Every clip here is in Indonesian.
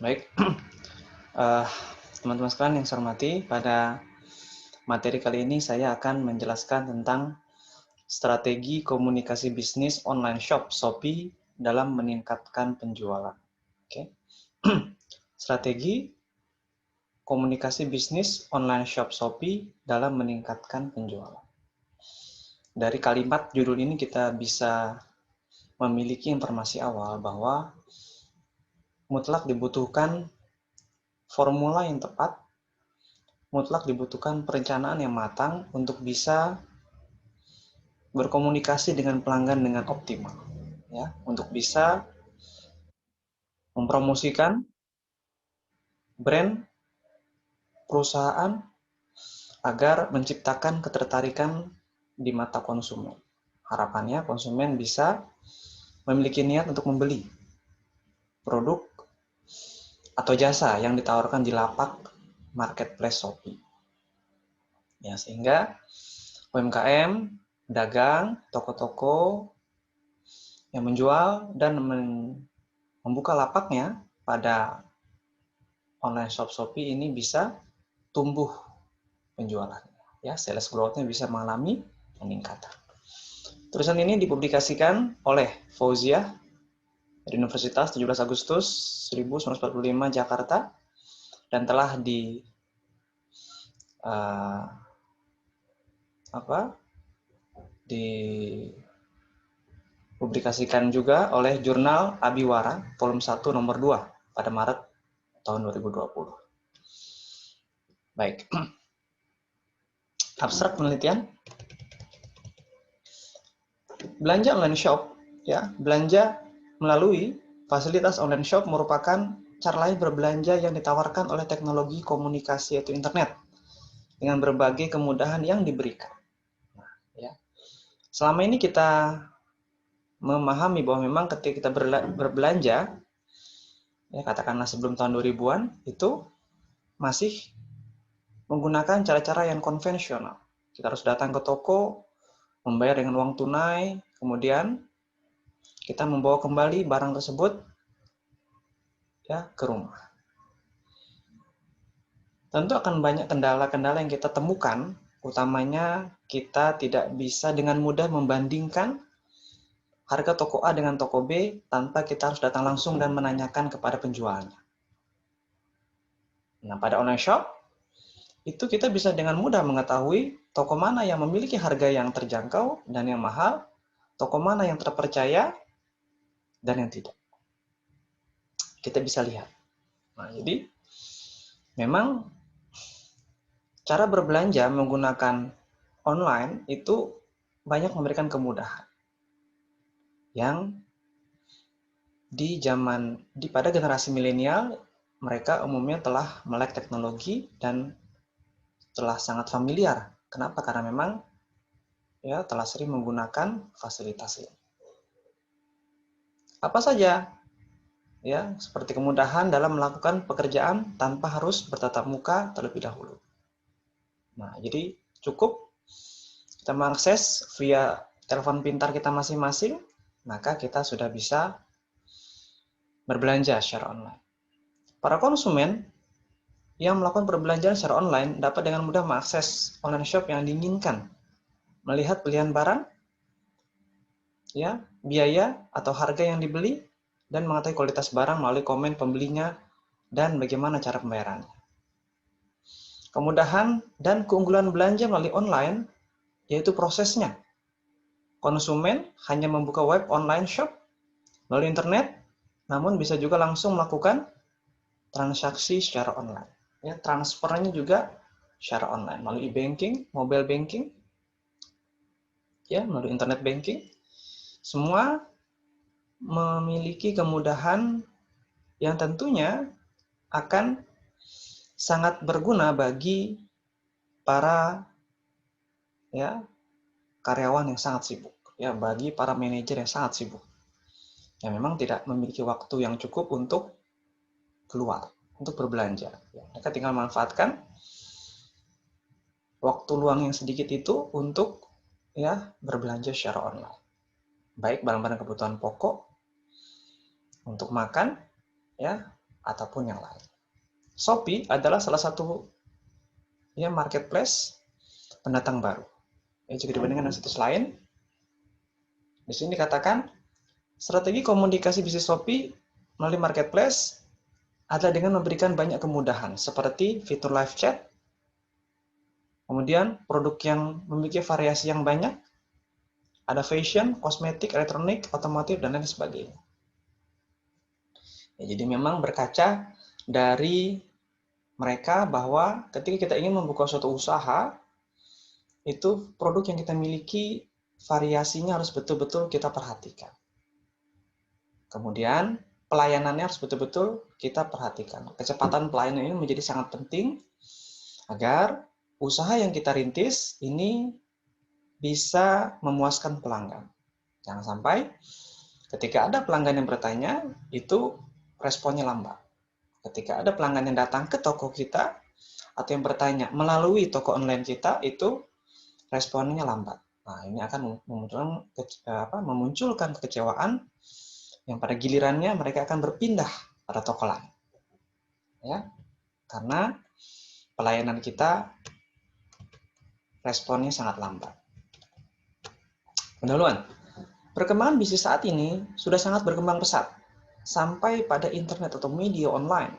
Baik, eh, teman-teman sekalian yang saya hormati, pada materi kali ini saya akan menjelaskan tentang strategi komunikasi bisnis online shop Shopee dalam meningkatkan penjualan. Oke. Strategi komunikasi bisnis online shop Shopee dalam meningkatkan penjualan. Dari kalimat judul ini kita bisa memiliki informasi awal bahwa mutlak dibutuhkan formula yang tepat, mutlak dibutuhkan perencanaan yang matang untuk bisa berkomunikasi dengan pelanggan dengan optimal, ya, untuk bisa mempromosikan brand perusahaan agar menciptakan ketertarikan di mata konsumen. Harapannya konsumen bisa memiliki niat untuk membeli produk atau jasa yang ditawarkan di lapak marketplace Shopee. Ya, sehingga UMKM, dagang, toko-toko yang menjual dan membuka lapaknya pada online shop Shopee ini bisa tumbuh penjualannya. Ya, sales growth-nya bisa mengalami peningkatan. Tulisan ini dipublikasikan oleh Fauziah dari Universitas 17 Agustus 1945 Jakarta dan telah dipublikasikan juga oleh jurnal Abiwara volume 1 nomor 2 pada Maret tahun 2020. Baik. Abstrak penelitian. Belanja online shop, ya, belanja melalui fasilitas online shop merupakan cara lain berbelanja yang ditawarkan oleh teknologi komunikasi yaitu internet dengan berbagai kemudahan yang diberikan. Nah, ya. Selama ini kita memahami bahwa memang ketika kita berbelanja, ya katakanlah sebelum tahun 2000-an, itu masih menggunakan cara-cara yang konvensional. Kita harus datang ke toko, membayar dengan uang tunai, kemudian kita membawa kembali barang tersebut ya ke rumah. Tentu akan banyak kendala-kendala yang kita temukan, utamanya kita tidak bisa dengan mudah membandingkan harga toko A dengan toko B tanpa kita harus datang langsung dan menanyakan kepada penjualnya. Nah, pada online shop, itu kita bisa dengan mudah mengetahui toko mana yang memiliki harga yang terjangkau dan yang mahal, toko mana yang terpercaya, dan yang tidak. Kita bisa lihat. Nah, jadi memang cara berbelanja menggunakan online itu banyak memberikan kemudahan yang pada generasi milenial mereka umumnya telah melek teknologi dan telah sangat familiar. Kenapa? Karena memang ya telah sering menggunakan fasilitas ini. Apa saja? Ya, seperti kemudahan dalam melakukan pekerjaan tanpa harus bertatap muka terlebih dahulu. Nah, jadi cukup kita mengakses via telepon pintar kita masing-masing, maka kita sudah bisa berbelanja secara online. Para konsumen yang melakukan perbelanjaan secara online dapat dengan mudah mengakses online shop yang diinginkan, melihat pilihan barang, ya, biaya atau harga yang dibeli, dan mengetahui kualitas barang melalui komen pembelinya dan bagaimana cara pembayarannya. Kemudahan dan keunggulan belanja melalui online yaitu prosesnya. Konsumen hanya membuka web online shop melalui internet, namun bisa juga langsung melakukan transaksi secara online. Ya, transfernya juga secara online melalui banking, mobile banking, ya, melalui internet banking. Semua memiliki kemudahan yang tentunya akan sangat berguna bagi para ya karyawan yang sangat sibuk, ya, bagi para manajer yang sangat sibuk, yang memang tidak memiliki waktu yang cukup untuk keluar, untuk berbelanja. Ya, mereka tinggal manfaatkan waktu luang yang sedikit itu untuk ya berbelanja secara online. Baik barang-barang kebutuhan pokok, untuk makan, ya, ataupun yang lain. Shopee adalah salah satu ya marketplace pendatang baru. Ya, jika dibandingkan dengan situs lain, di sini dikatakan strategi komunikasi bisnis Shopee melalui marketplace adalah dengan memberikan banyak kemudahan seperti fitur live chat, kemudian produk yang memiliki variasi yang banyak, ada fashion, kosmetik, elektronik, otomotif, dan lain sebagainya. Ya, jadi memang berkaca dari mereka bahwa ketika kita ingin membuka suatu usaha, itu produk yang kita miliki variasinya harus betul-betul kita perhatikan. Kemudian pelayanannya harus betul-betul kita perhatikan. Kecepatan pelayanan ini menjadi sangat penting agar usaha yang kita rintis ini bisa memuaskan pelanggan. Jangan sampai ketika ada pelanggan yang bertanya, itu responnya lambat. Ketika ada pelanggan yang datang ke toko kita, atau yang bertanya melalui toko online kita, itu responnya lambat. Nah, ini akan memunculkan kekecewaan yang pada gilirannya mereka akan berpindah pada toko lain. Ya, karena pelayanan kita responnya sangat lambat. Pendahuluan. Perkembangan bisnis saat ini sudah sangat berkembang pesat, sampai pada internet atau media online.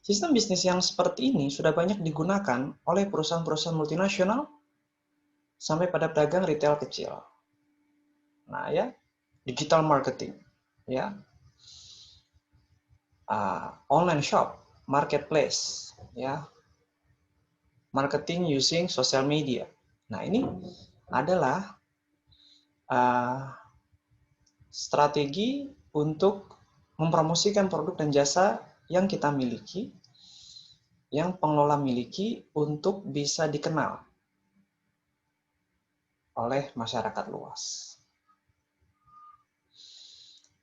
Sistem bisnis yang seperti ini sudah banyak digunakan oleh perusahaan-perusahaan multinasional sampai pada pedagang retail kecil. Nah ya, digital marketing, ya, online shop, marketplace, ya, marketing using social media. Nah ini adalah strategi untuk mempromosikan produk dan jasa yang kita miliki, yang pengelola miliki untuk bisa dikenal oleh masyarakat luas.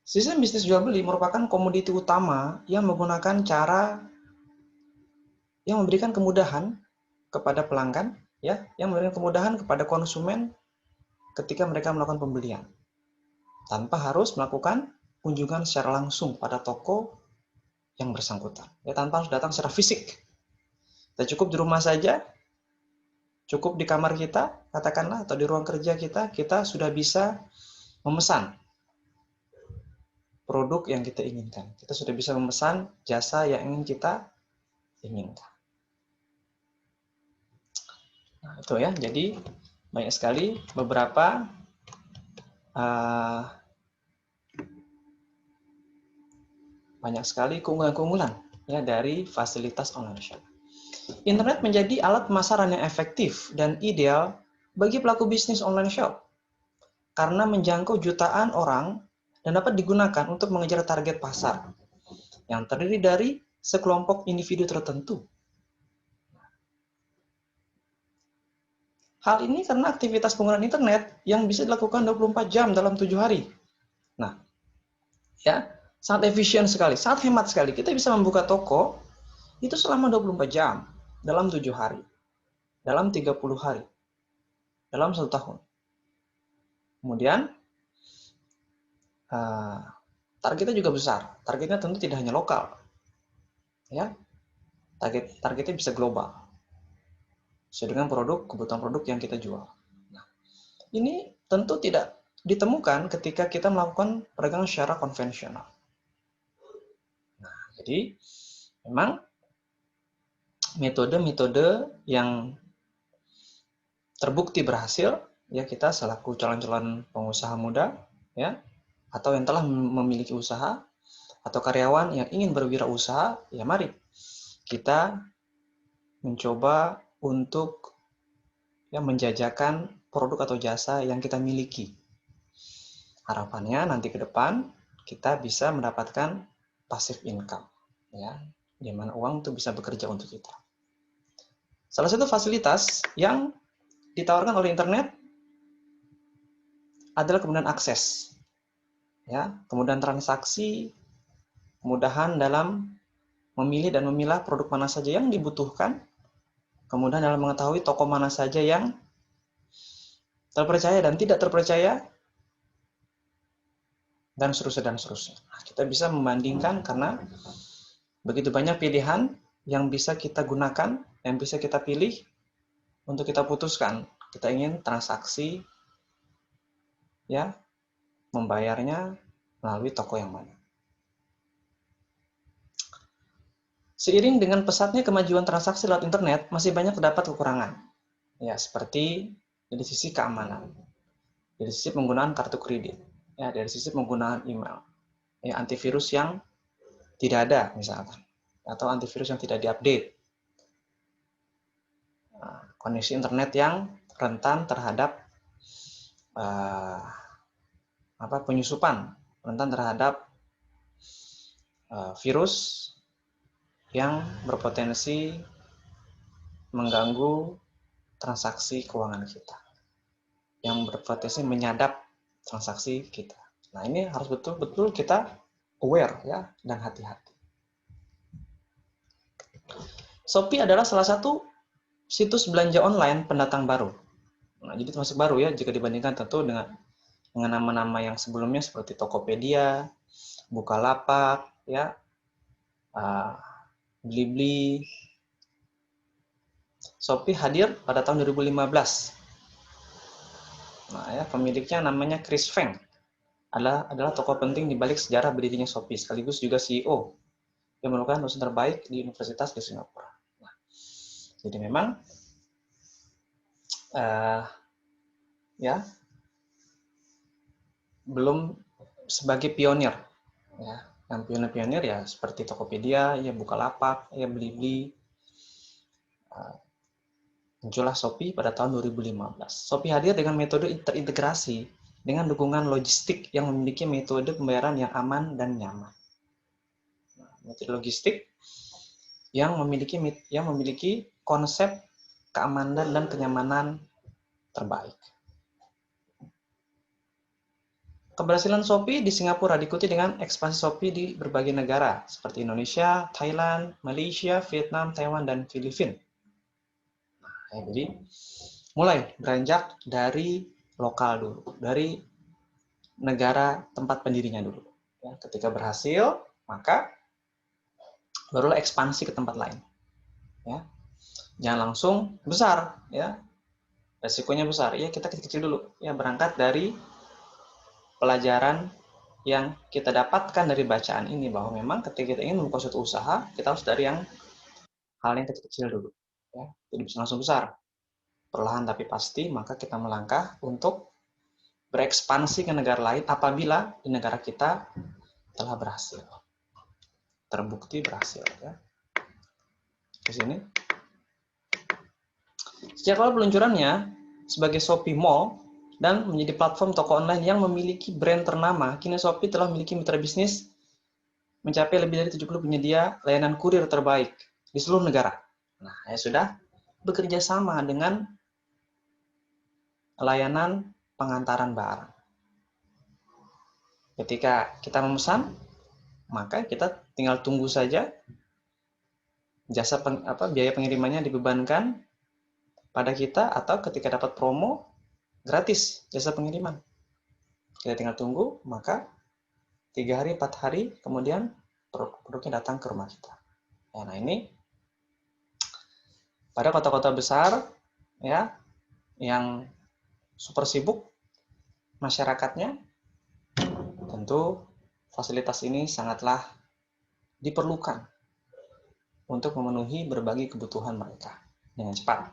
Sistem bisnis jual beli merupakan komoditi utama yang menggunakan cara yang memberikan kemudahan kepada pelanggan, ya, yang memberikan kemudahan kepada konsumen ketika mereka melakukan pembelian, tanpa harus melakukan kunjungan secara langsung pada toko yang bersangkutan, ya, tanpa harus datang secara fisik. Kita cukup di rumah saja, cukup di kamar kita, katakanlah, atau di ruang kerja kita sudah bisa memesan produk yang kita inginkan. Kita sudah bisa memesan jasa yang ingin kita inginkan. Nah, itu ya, jadi banyak sekali beberapa keunggulan-keunggulan ya dari fasilitas online shop. Internet menjadi alat pemasaran yang efektif dan ideal bagi pelaku bisnis online shop karena menjangkau jutaan orang dan dapat digunakan untuk mengejar target pasar yang terdiri dari sekelompok individu tertentu. Hal ini karena aktivitas penggunaan internet yang bisa dilakukan 24 jam dalam 7 hari. Nah, ya, sangat efisien sekali, sangat hemat sekali. Kita bisa membuka toko itu selama 24 jam dalam 7 hari, dalam 30 hari, dalam 1 tahun. Kemudian, targetnya juga besar. Targetnya tentu tidak hanya lokal. Ya, targetnya bisa global. Sesuai dengan kebutuhan produk yang kita jual. Nah, ini tentu tidak ditemukan ketika kita melakukan perdagangan secara konvensional. Nah, jadi memang metode-metode yang terbukti berhasil, ya, kita selaku calon-calon pengusaha muda, ya, atau yang telah memiliki usaha, atau karyawan yang ingin berwirausaha, ya mari kita mencoba untuk ya menjajakan produk atau jasa yang kita miliki. Harapannya nanti ke depan kita bisa mendapatkan passive income, ya, di mana uang itu bisa bekerja untuk kita. Salah satu fasilitas yang ditawarkan oleh internet adalah kemudahan akses, ya, kemudahan transaksi, kemudahan dalam memilih dan memilah produk mana saja yang dibutuhkan, kemudian dalam mengetahui toko mana saja yang terpercaya dan tidak terpercaya, dan seterusnya. Nah, kita bisa membandingkan karena Begitu banyak pilihan yang bisa kita gunakan, yang bisa kita pilih untuk kita putuskan. Kita ingin transaksi, ya, membayarnya melalui toko yang mana. Seiring dengan pesatnya kemajuan transaksi lewat internet, masih banyak terdapat kekurangan. Ya, seperti dari sisi keamanan, dari sisi penggunaan kartu kredit, ya, dari sisi penggunaan email, ya, antivirus yang tidak ada misalkan, atau antivirus yang tidak diupdate, koneksi internet yang rentan terhadap penyusupan, rentan terhadap virus yang berpotensi mengganggu transaksi keuangan kita, yang berpotensi menyadap transaksi kita. Nah, ini harus betul-betul kita aware, ya, dan hati-hati. Shopee adalah salah satu situs belanja online pendatang baru. Nah, jadi termasuk baru, ya, jika dibandingkan tentu dengan nama-nama yang sebelumnya seperti Tokopedia, Bukalapak, ya, Blibli. Shopee hadir pada tahun 2015. Nah, ya, pemiliknya namanya Chris Feng. Adalah tokoh penting di balik sejarah berdirinya Shopee, sekaligus juga CEO yang merupakan dosen terbaik di Universitas di Singapura. Nah, jadi memang ya, belum sebagai pionir, ya. Yang pionir-pionir ya seperti Tokopedia, ya, Bukalapak, ya, Blibli. Muncullah Shopee pada tahun 2015. Shopee hadir dengan metode terintegrasi dengan dukungan logistik yang memiliki metode pembayaran yang aman dan nyaman. Metode logistik yang memiliki konsep keamanan dan kenyamanan terbaik. Keberhasilan Shopee di Singapura diikuti dengan ekspansi Shopee di berbagai negara seperti Indonesia, Thailand, Malaysia, Vietnam, Taiwan, dan Filipina. Nah, jadi mulai beranjak dari lokal dulu, dari negara tempat pendirinya dulu. Ya, ketika berhasil, maka barulah ekspansi ke tempat lain. Ya, jangan langsung besar, ya, resikonya besar. Ya, kita kecil-kecil dulu. Ya, berangkat dari pelajaran yang kita dapatkan dari bacaan ini bahwa memang ketika kita ingin membuka suatu usaha, kita harus dari hal yang kecil-kecil dulu. Ya, tidak bisa langsung besar. Perlahan tapi pasti, maka kita melangkah untuk berekspansi ke negara lain apabila di negara kita telah berhasil, terbukti berhasil, ya. Di sini sejak awal peluncurannya sebagai Shopee Mall dan menjadi platform toko online yang memiliki brand ternama, kini Shopee telah memiliki mitra bisnis mencapai lebih dari 70 penyedia layanan kurir terbaik di seluruh negara. Nah, ya sudah bekerja sama dengan layanan pengantaran barang. Ketika kita memesan, maka kita tinggal tunggu saja, biaya pengirimannya dibebankan pada kita, atau ketika dapat promo gratis jasa pengiriman. Kita tinggal tunggu, maka 3 hari 4 hari kemudian produknya datang ke rumah kita. Ya, nah ini pada kota-kota besar, ya, yang super sibuk masyarakatnya, tentu fasilitas ini sangatlah diperlukan untuk memenuhi berbagai kebutuhan mereka dengan cepat.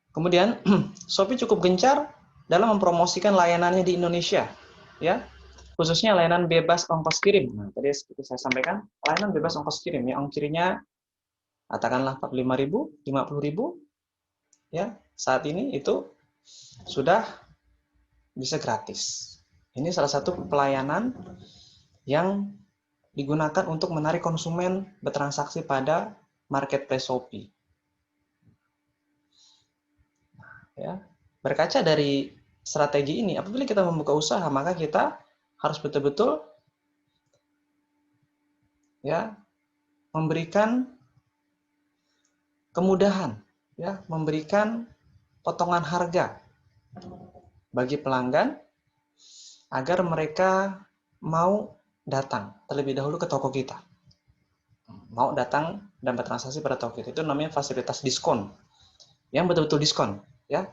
Kemudian Shopee cukup gencar dalam mempromosikan layanannya di Indonesia, ya, khususnya layanan bebas ongkos kirim. Nah, tadi seperti saya sampaikan, layanan bebas ongkos kirim, ya, ongkirnya katakanlah 45.000, 50.000, ya, saat ini itu sudah bisa gratis. Ini salah satu pelayanan yang digunakan untuk menarik konsumen bertransaksi pada marketplace Shopee. Ya, berkaca dari strategi ini, apabila kita membuka usaha, maka kita harus betul-betul, ya, memberikan kemudahan, ya, memberikan potongan harga bagi pelanggan agar mereka mau datang terlebih dahulu ke toko kita. Mau datang dan bertransaksi pada toko kita. Itu namanya fasilitas diskon. Yang betul-betul diskon, ya.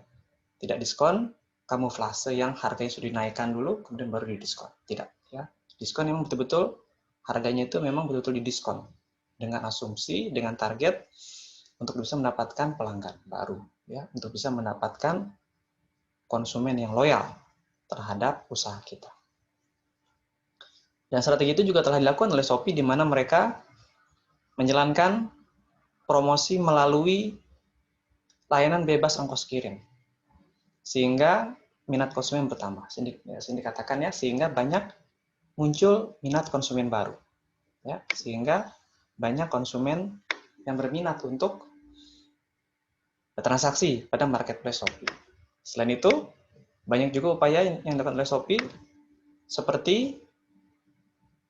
Tidak diskon kamuflase yang harganya sudah dinaikkan dulu kemudian baru didiskon. Tidak, ya. Diskon yang betul-betul harganya itu memang betul-betul didiskon dengan asumsi, dengan target untuk bisa mendapatkan pelanggan baru, ya, untuk bisa mendapatkan konsumen yang loyal terhadap usaha kita. Dan strategi itu juga telah dilakukan oleh Shopee, di mana mereka menjalankan promosi melalui layanan bebas ongkos kirim, sehingga minat konsumen bertambah. Sehingga dikatakan ya, sehingga banyak muncul minat konsumen baru, ya, sehingga banyak konsumen yang berminat untuk bertransaksi pada marketplace Shopee. Selain itu, banyak juga upaya yang dilakukan oleh Shopee, seperti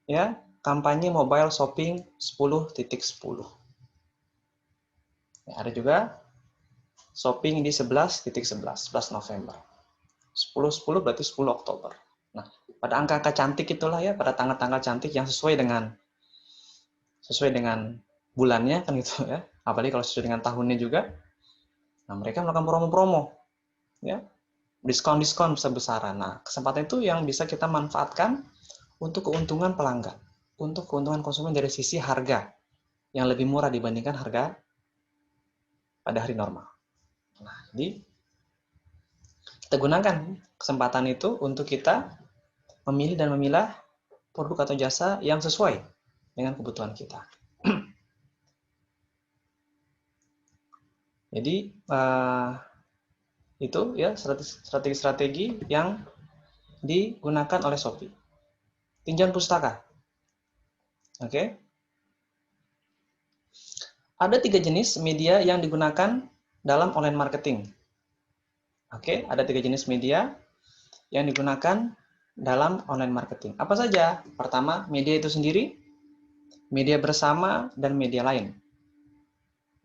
ya kampanye mobile shopping 10.10. Ya, ada juga shopping di 11.11, 11 November. 10.10 berarti 10 Oktober. Nah, pada angka-angka cantik itulah ya, pada tanggal-tanggal cantik yang sesuai dengan bulannya kan gitu ya. Apalagi kalau sesuai dengan tahunnya juga. Nah, mereka melakukan promo-promo ya. Diskon-diskon besar-besaran. Nah, kesempatan itu yang bisa kita manfaatkan untuk keuntungan pelanggan, untuk keuntungan konsumen dari sisi harga yang lebih murah dibandingkan harga pada hari normal. Nah, jadi kita gunakan kesempatan itu untuk kita memilih dan memilah produk atau jasa yang sesuai dengan kebutuhan kita. Jadi itu ya strategi-strategi yang digunakan oleh Shopee. Tinjauan pustaka. Oke. Ada 3 jenis media yang digunakan dalam online marketing. Oke, ada 3 jenis media yang digunakan dalam online marketing. Apa saja? Pertama, media itu sendiri, media bersama, dan media lain.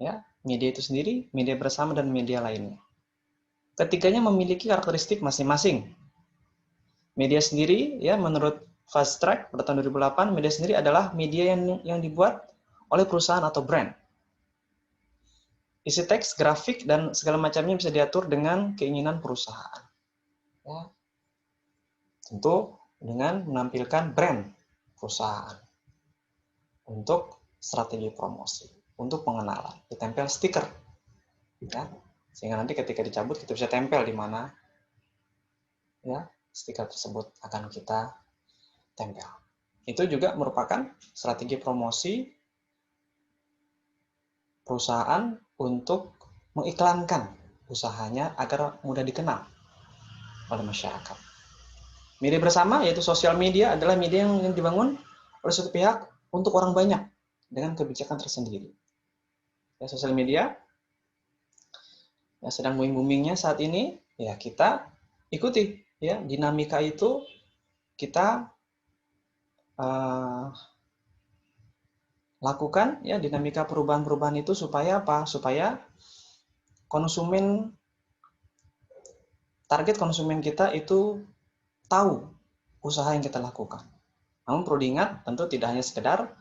Ya, media itu sendiri, media bersama, dan media lainnya. Ketiganya memiliki karakteristik masing-masing. Media sendiri, ya, menurut Fast Track pada tahun 2008, media sendiri adalah media yang dibuat oleh perusahaan atau brand. Isi teks, grafik, dan segala macamnya bisa diatur dengan keinginan perusahaan. Ya. Tentu dengan menampilkan brand perusahaan untuk strategi promosi, untuk pengenalan, ditempel stiker, ya, sehingga nanti ketika dicabut kita bisa tempel di mana ya stiker tersebut akan kita tempel. Itu juga merupakan strategi promosi perusahaan untuk mengiklankan usahanya agar mudah dikenal oleh masyarakat. Media bersama yaitu sosial media adalah media yang dibangun oleh suatu pihak untuk orang banyak dengan kebijakan tersendiri. Ya, sosial media yang sedang booming-boomingnya saat ini, ya kita ikuti ya dinamika itu, kita lakukan ya dinamika perubahan-perubahan itu supaya apa? Supaya target konsumen kita itu tahu usaha yang kita lakukan. Namun perlu diingat, tentu tidak hanya sekedar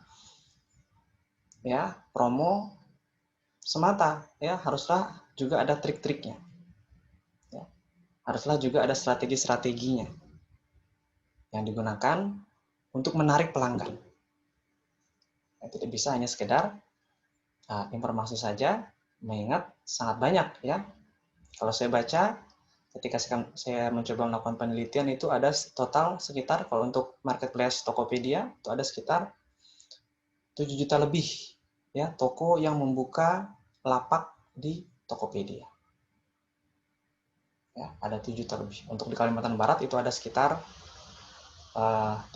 ya promo semata, ya haruslah juga ada trik-triknya. Ya, haruslah juga ada strategi-strateginya yang digunakan untuk menarik pelanggan. Ya, tidak bisa hanya sekedar informasi saja, mengingat sangat banyak ya. Kalau saya baca, ketika saya mencoba melakukan penelitian itu ada total sekitar, kalau untuk marketplace Tokopedia itu ada sekitar 7 juta lebih ya toko yang membuka lapak di Tokopedia. Ya, ada 7 juta lebih. Untuk di Kalimantan Barat itu ada sekitar 30.000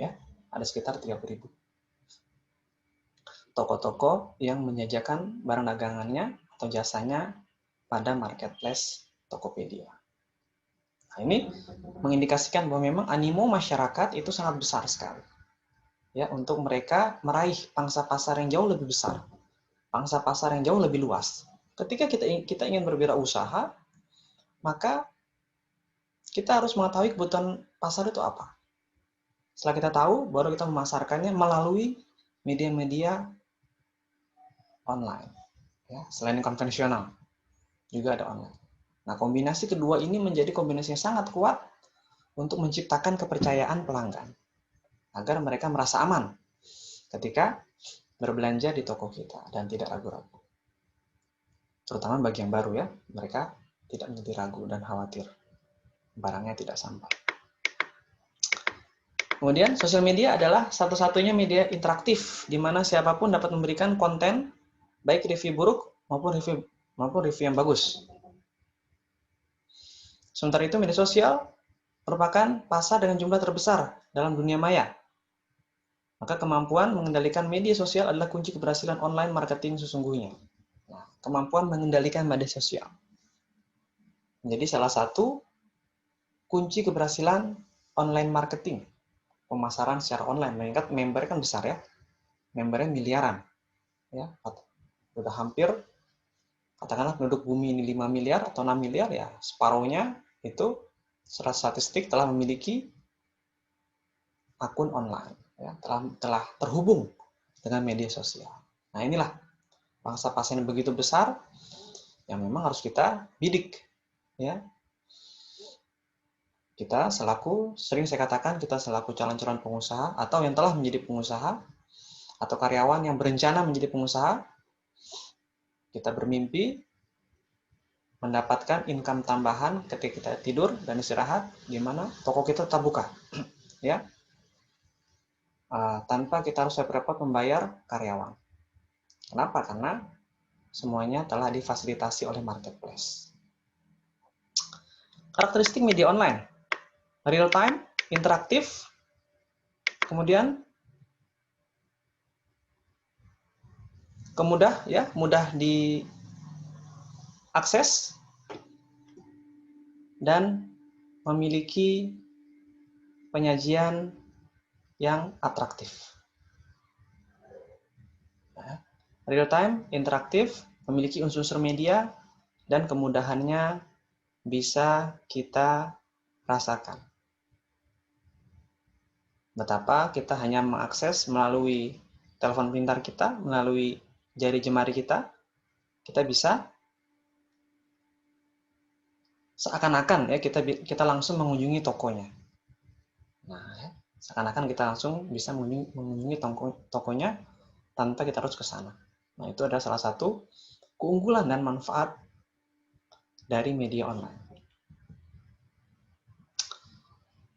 ya, ada sekitar 30.000 toko-toko yang menjajakan barang dagangannya atau jasanya pada marketplace Tokopedia. Nah, ini mengindikasikan bahwa memang animo masyarakat itu sangat besar sekali. Ya, untuk mereka meraih pangsa pasar yang jauh lebih besar, pangsa pasar yang jauh lebih luas. Ketika kita ingin berwirausaha, maka kita harus mengetahui kebutuhan pasar itu apa. Setelah kita tahu, baru kita memasarkannya melalui media-media online. Ya, selain konvensional, juga ada online. Nah, kombinasi kedua ini menjadi kombinasi yang sangat kuat untuk menciptakan kepercayaan pelanggan, agar mereka merasa aman ketika berbelanja di toko kita dan tidak ragu-ragu. Terutama bagi yang baru ya, mereka tidak menjadi ragu dan khawatir barangnya tidak sampai. Kemudian, sosial media adalah satu-satunya media interaktif di mana siapapun dapat memberikan konten, baik review buruk maupun review yang bagus. Sementara itu, media sosial merupakan pasar dengan jumlah terbesar dalam dunia maya. Maka kemampuan mengendalikan media sosial adalah kunci keberhasilan online marketing sesungguhnya. Nah, kemampuan mengendalikan media sosial menjadi salah satu kunci keberhasilan online marketing. Pemasaran secara online, mengingat membernya kan besar ya, membernya miliaran, ya, udah hampir, katakanlah penduduk bumi ini 5 miliar atau 6 miliar, ya separuhnya itu secara statistik telah memiliki akun online, ya, telah terhubung dengan media sosial. Nah, inilah bangsa pasien yang begitu besar yang memang harus kita bidik, ya. Kita selaku, sering saya katakan, kita selaku calon-calon pengusaha atau yang telah menjadi pengusaha atau karyawan yang berencana menjadi pengusaha, kita bermimpi mendapatkan income tambahan ketika kita tidur dan istirahat, di mana toko kita tetap buka, ya, tanpa kita harus repot-repot membayar karyawan. Kenapa? Karena semuanya telah difasilitasi oleh marketplace. Karakteristik media online: real time, interaktif, kemudian mudah diakses dan memiliki penyajian yang atraktif. Real time, interaktif, memiliki unsur-unsur media, dan kemudahannya bisa kita rasakan. Betapa kita hanya mengakses melalui telepon pintar kita, melalui jari jemari kita bisa seakan-akan ya kita langsung mengunjungi tokonya. Nah, ya, seakan-akan kita langsung bisa mengunjungi tokonya tanpa kita harus ke sana. Nah, itu adalah salah satu keunggulan dan manfaat dari media online.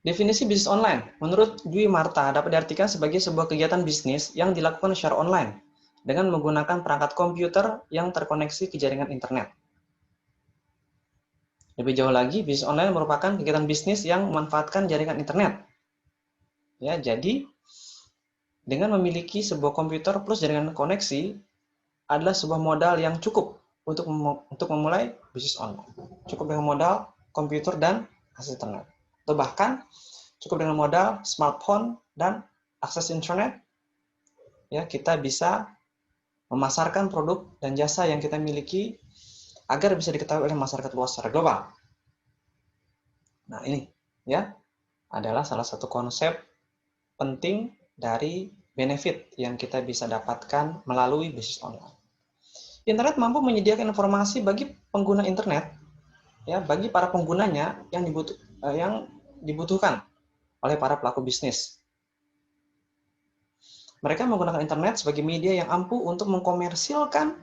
Definisi bisnis online, menurut Dwi Marta, dapat diartikan sebagai sebuah kegiatan bisnis yang dilakukan secara online dengan menggunakan perangkat komputer yang terkoneksi ke jaringan internet. Lebih jauh lagi, bisnis online merupakan kegiatan bisnis yang memanfaatkan jaringan internet. Ya, jadi dengan memiliki sebuah komputer plus jaringan koneksi adalah sebuah modal yang cukup untuk memulai bisnis online. Cukup dengan modal komputer dan akses internet. Atau bahkan cukup dengan modal smartphone dan akses internet, ya, kita bisa memasarkan produk dan jasa yang kita miliki agar bisa diketahui oleh masyarakat luas secara global. Nah, ini ya adalah salah satu konsep penting dari benefit yang kita bisa dapatkan melalui bisnis online. Internet mampu menyediakan informasi bagi pengguna internet, ya, bagi para penggunanya yang dibutuhkan oleh para pelaku bisnis. Mereka menggunakan internet sebagai media yang ampuh untuk mengkomersilkan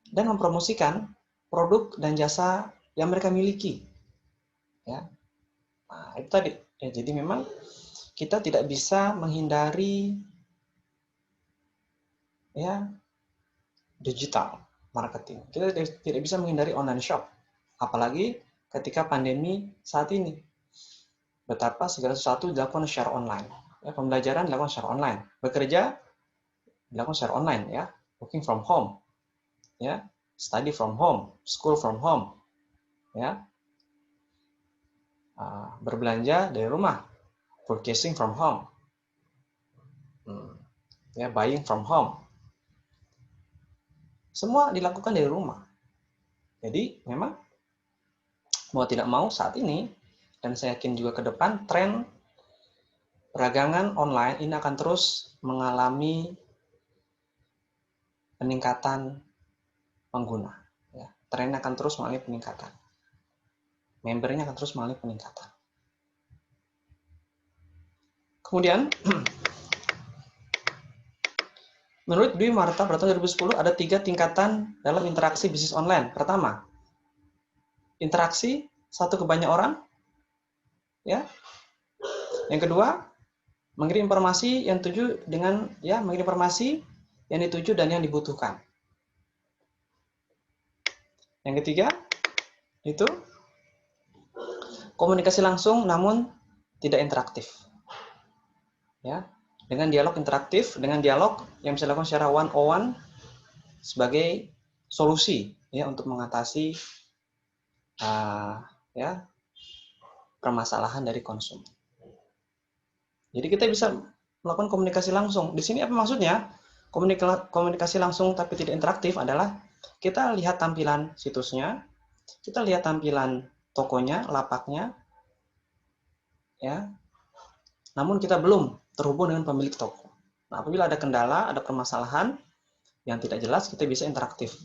dan mempromosikan produk dan jasa yang mereka miliki. Ya. Nah, itu tadi. Ya, jadi memang kita tidak bisa menghindari ya digital marketing. Kita tidak bisa menghindari online shop. Apalagi ketika pandemi saat ini. Betapa segala sesuatu dilakukan secara online. Ya, pembelajaran dilakukan secara online. Bekerja dilakukan secara online, ya. Working from home. Ya. Study from home, school from home. Ya. Berbelanja dari rumah. Purchasing from home. Ya, buying from home. Semua dilakukan dari rumah. Jadi memang mau tidak mau saat ini, dan saya yakin juga ke depan, tren Perdagangan online ini akan terus mengalami peningkatan pengguna. Ya. Trennya akan terus mengalami peningkatan. Membernya akan terus mengalami peningkatan. Kemudian, menurut Dwi Marta pada tahun 2010 ada 3 tingkatan dalam interaksi bisnis online. Pertama, interaksi satu ke banyak orang. Ya. Yang kedua, mengirim informasi yang dituju dengan mengirim informasi yang dituju dan yang dibutuhkan. Yang ketiga, itu komunikasi langsung namun tidak interaktif. Ya, dengan dialog interaktif, dengan dialog yang bisa dilakukan secara one on one sebagai solusi ya untuk mengatasi permasalahan dari konsumen. Jadi kita bisa melakukan komunikasi langsung. Di sini apa maksudnya? Komunikasi langsung tapi tidak interaktif adalah kita lihat tampilan situsnya, kita lihat tampilan tokonya, lapaknya, ya. Namun kita belum terhubung dengan pemilik toko. Nah, apabila ada kendala, ada permasalahan yang tidak jelas, kita bisa interaktif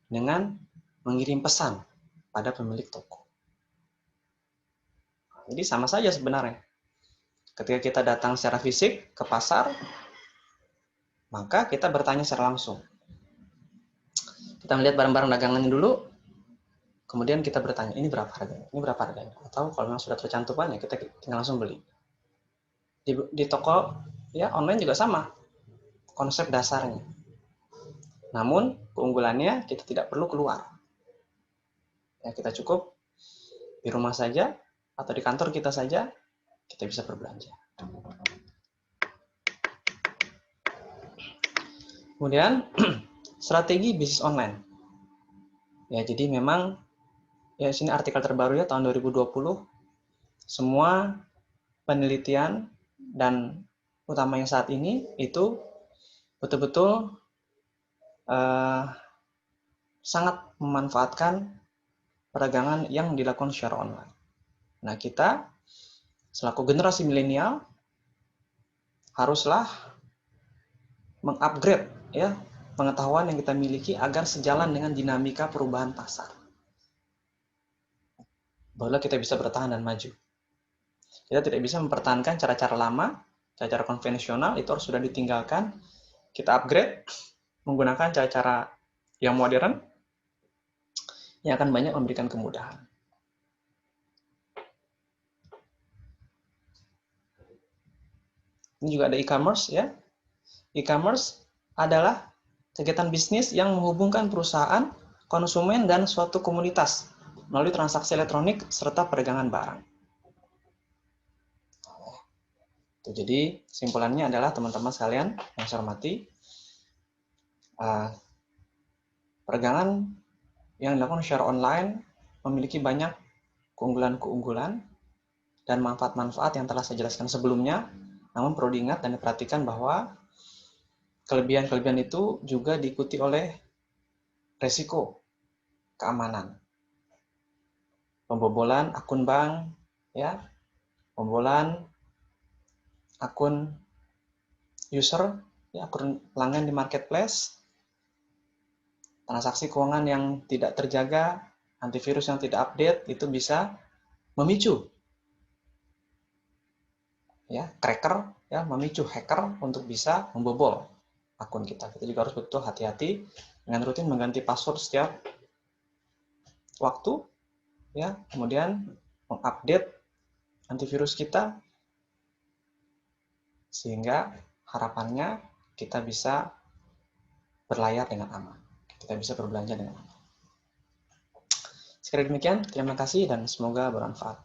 dengan mengirim pesan pada pemilik toko. Jadi sama saja sebenarnya. Ketika kita datang secara fisik ke pasar, maka kita bertanya secara langsung. Kita melihat barang-barang dagangannya dulu, kemudian kita bertanya, ini berapa harganya? Ini berapa harganya? Atau kalau memang sudah tercantuman, ya kita tinggal langsung beli. Di toko ya online juga sama konsep dasarnya. Namun keunggulannya kita tidak perlu keluar. Ya, kita cukup di rumah saja atau di kantor kita saja kita bisa berbelanja. Kemudian strategi bisnis online. Ya, jadi memang ya sini artikel terbaru ya tahun 2020 semua penelitian dan utamanya saat ini itu betul-betul sangat memanfaatkan perdagangan yang dilakukan secara online. Nah, kita selaku generasi milenial haruslah mengupgrade ya pengetahuan yang kita miliki agar sejalan dengan dinamika perubahan pasar. Barulah kita bisa bertahan dan maju. Kita tidak bisa mempertahankan cara-cara lama, cara-cara konvensional itu harus sudah ditinggalkan. Kita upgrade menggunakan cara-cara yang modern yang akan banyak memberikan kemudahan. Ini juga ada e-commerce ya. E-commerce adalah kegiatan bisnis yang menghubungkan perusahaan, konsumen, dan suatu komunitas melalui transaksi elektronik serta perdagangan barang. Jadi kesimpulannya adalah teman-teman sekalian yang saya hormati, perdagangan yang dilakukan secara online memiliki banyak keunggulan-keunggulan dan manfaat-manfaat yang telah saya jelaskan sebelumnya. Namun perlu diingat dan diperhatikan bahwa kelebihan-kelebihan itu juga diikuti oleh resiko keamanan. Pembobolan akun bank, ya, pembobolan akun user, ya, akun pelanggan di marketplace, transaksi keuangan yang tidak terjaga, antivirus yang tidak update, itu bisa memicu ya cracker, ya, memicu hacker untuk bisa membobol akun kita. Kita juga harus betul hati-hati dengan rutin mengganti password setiap waktu, ya, kemudian mengupdate antivirus kita sehingga harapannya kita bisa berlayar dengan aman, kita bisa berbelanja dengan aman. Sekali demikian, terima kasih dan semoga bermanfaat.